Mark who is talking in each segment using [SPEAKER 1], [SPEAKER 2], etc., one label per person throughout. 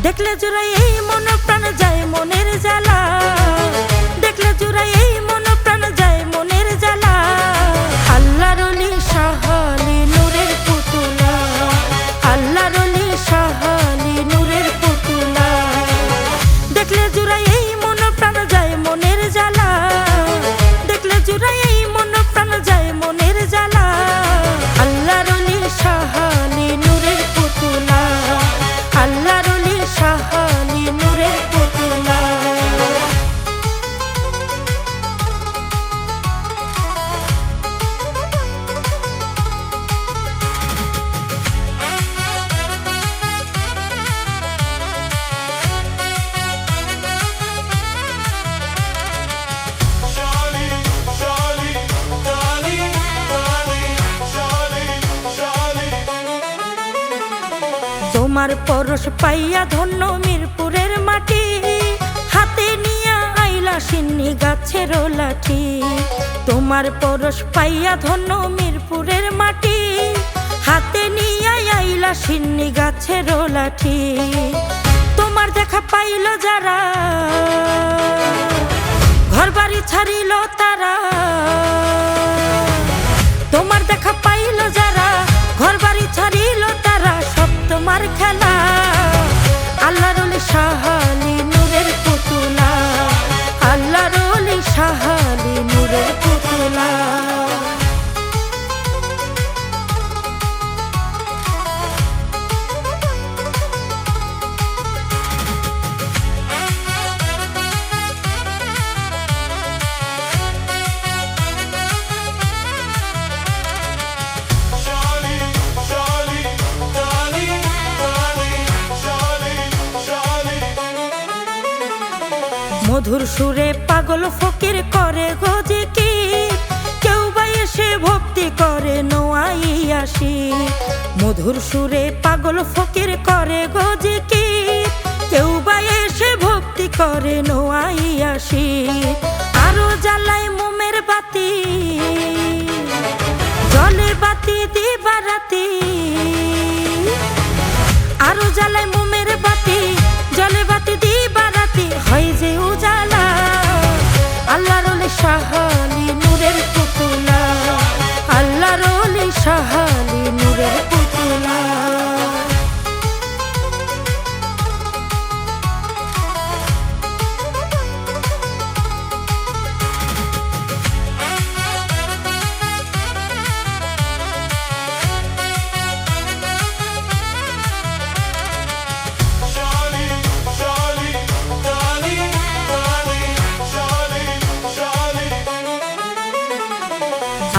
[SPEAKER 1] দেখলে জুড়াই এই মন প্রাণ যায় মনের জ্বালা, দেখলে জুড়াই এই মন প্রাণ যায় মনের জ্বালা। আল্লাহর ওলি শাহ আলী নূরের পুতুলা, আল্লাহর ওলি শাহ আলী নূরের পুতুলা। দেখলে জুড়াই এই মন প্রাণ যায় মনের জ্বালা, দেখলে জুড়াই এই মন প্রাণ যায় মনের জ্বালা। আল্লাহর ওলি শাহ আলী নূরের পুতুলা, আল্লাহর ওলি শাহ আলী নূরের পুতুলা। তোমার পরশ পাইয়া ধন্য মিরপুরের মাটি, হাতে নিয়া আইলা সিন্নি গাছের লাঠি। তোমার পরশ পাইয়া ধন্য মিরপুরের মাটি, হাতে নিয়া আইলা সিন্নি গাছের লাঠি। তোমার দেখা পাইল যারা ঘর বাড়ি ছাড়িল তারা, তোমার দেখা পাইল যারা ঘর বাড়ি ছাড়িল তারা। সব তোমার খেলা, আল্লাহর ওলি শাহ আলী নূরের পুতুলা, আল্লাহর ওলি শাহ আলী নূরের পুতুলা। মধুর সুরে পাগল ফকির করে গো জিকির, কেউ বা এসে ভক্তি করে নোয়াইয়াসি। মধুর সুরে পাগল ফকির করে গো জিকির, কেউ বা এসে ভক্তি করে নোয়াইয়াসি। আরো জ্বালায় মোমের বাতি, জলে বাতি দিবারাতি। আরো জ্বালায় মোমের বাতি, জলে বাতি দিবারাতি। হয় যে উজালা, আল্লাহর ওলি শাহ আলী নূরের পুতুলা, আল্লাহর ওলি শাহ আলী নূরের পুতুলা।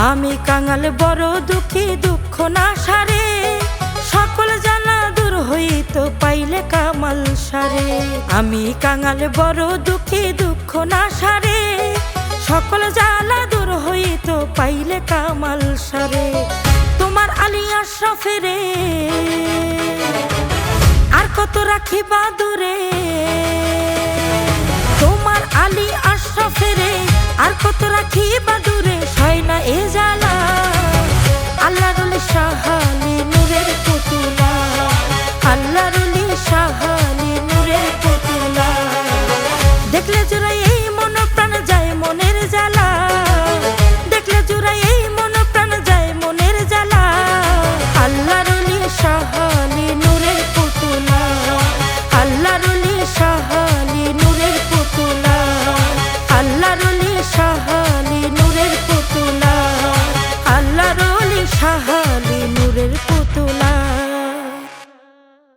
[SPEAKER 1] আমি কাঙাল বড় দুঃখী, দুঃখ না সারে, সকল জানা দূর হইত পাইলে কামাল সারে। আমি কাঙাল বড় দুঃখী, দুঃখ না সারে, সকল জ্বালা দূর হইত পাইলে কামাল সারে। তোমার আলী আশরাফেরে আর কত রাখিবা দূরে, তোমার আলী আশরাফেরে আর কত রাখিবা দূরে। সয় না এ জ্বালা,